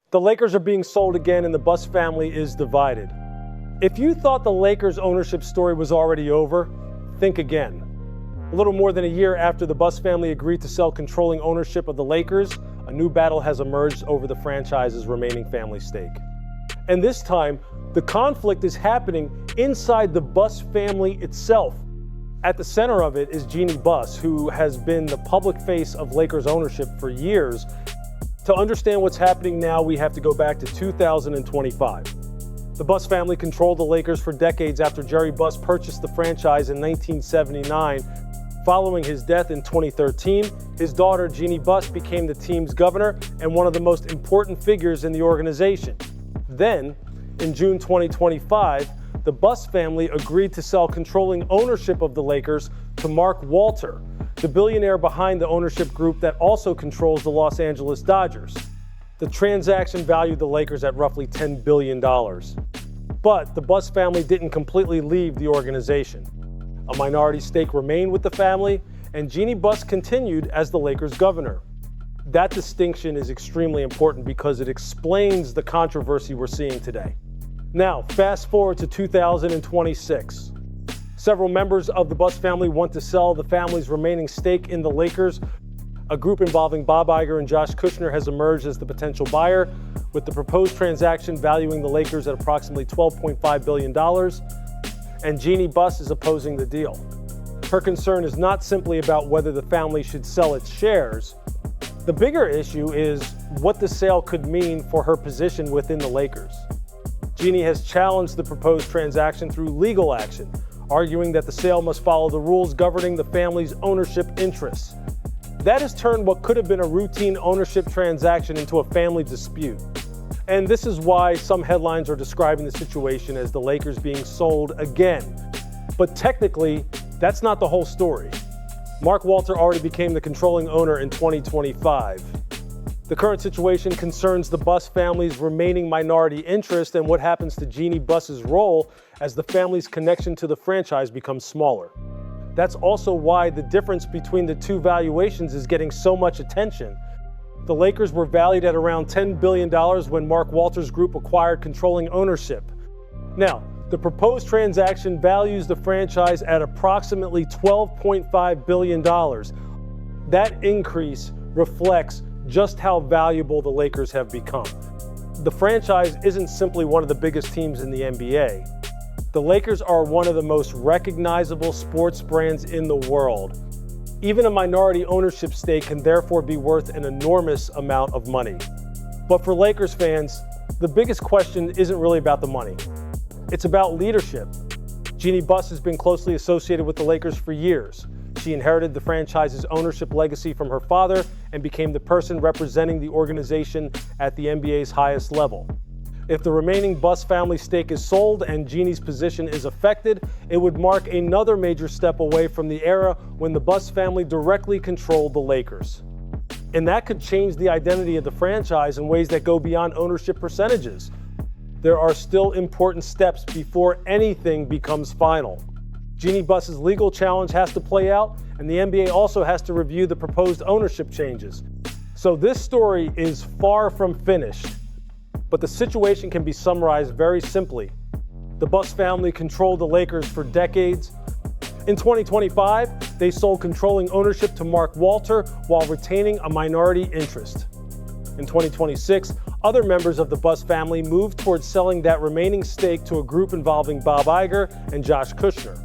The Lakers are being sold again and the Buss family is divided. If you thought the Lakers ownership story was already over, think again. A little more than a year after the Buss family agreed to sell controlling ownership of the Lakers, a new battle has emerged over the franchise's remaining family stake. And this time, the conflict is happening inside the Buss family itself. At the center of it is Jeanie Buss, who has been the public face of Lakers ownership for years. To understand what's happening now, we have to go back to 2025. The Buss family controlled the Lakers for decades after Jerry Buss purchased the franchise in 1979. Following his death in 2013, his daughter Jeanie Buss became the team's governor and one of the most important figures in the organization. Then, in June 2025, the Buss family agreed to sell controlling ownership of the Lakers to Mark Walter, the billionaire behind the ownership group that also controls the Los Angeles Dodgers. The transaction valued the Lakers at roughly $10 billion. But the Buss family didn't completely leave the organization. A minority stake remained with the family, and Jeanie Buss continued as the Lakers governor. That distinction is extremely important because it explains the controversy we're seeing today. Now, fast forward to 2026. Several members of the Buss family want to sell the family's remaining stake in the Lakers. A group involving Bob Iger and Josh Kushner has emerged as the potential buyer, with the proposed transaction valuing the Lakers at approximately $12.5 billion. And Jeanie Buss is opposing the deal. Her concern is not simply about whether the family should sell its shares. The bigger issue is what the sale could mean for her position within the Lakers. Jeanie has challenged the proposed transaction through legal action, arguing that the sale must follow the rules governing the family's ownership interests. That has turned what could have been a routine ownership transaction into a family dispute. And this is why some headlines are describing the situation as the Lakers being sold again. But technically, that's not the whole story. Mark Walter already became the controlling owner in 2025. The current situation concerns the Buss family's remaining minority interest and what happens to Jeanie Buss's role as the family's connection to the franchise becomes smaller. That's also why the difference between the two valuations is getting so much attention. The Lakers were valued at around $10 billion when Mark Walter's group acquired controlling ownership. Now, the proposed transaction values the franchise at approximately $12.5 billion. That increase reflects just how valuable the Lakers have become. The franchise isn't simply one of the biggest teams in the NBA. The Lakers are one of the most recognizable sports brands in the world. Even a minority ownership stake can therefore be worth an enormous amount of money. But for Lakers fans, the biggest question isn't really about the money. It's about leadership. Jeanie Buss has been closely associated with the Lakers for years. She inherited the franchise's ownership legacy from her father and became the person representing the organization at the NBA's highest level. If the remaining Buss family stake is sold and Jeanie's position is affected, it would mark another major step away from the era when the Buss family directly controlled the Lakers. And that could change the identity of the franchise in ways that go beyond ownership percentages. There are still important steps before anything becomes final. Jeanie Buss's legal challenge has to play out, and the NBA also has to review the proposed ownership changes. So this story is far from finished, but the situation can be summarized very simply. The Buss family controlled the Lakers for decades. In 2025, they sold controlling ownership to Mark Walter while retaining a minority interest. In 2026, other members of the Buss family moved towards selling that remaining stake to a group involving Bob Iger and Josh Kushner.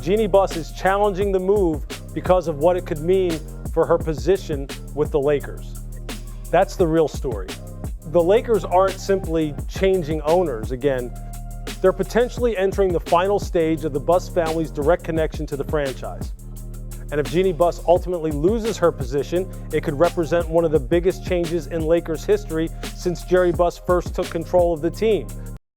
Jeanie Buss is challenging the move because of what it could mean for her position with the Lakers. That's the real story. The Lakers aren't simply changing owners again. They're potentially entering the final stage of the Buss family's direct connection to the franchise. And if Jeanie Buss ultimately loses her position, it could represent one of the biggest changes in Lakers history since Jerry Buss first took control of the team.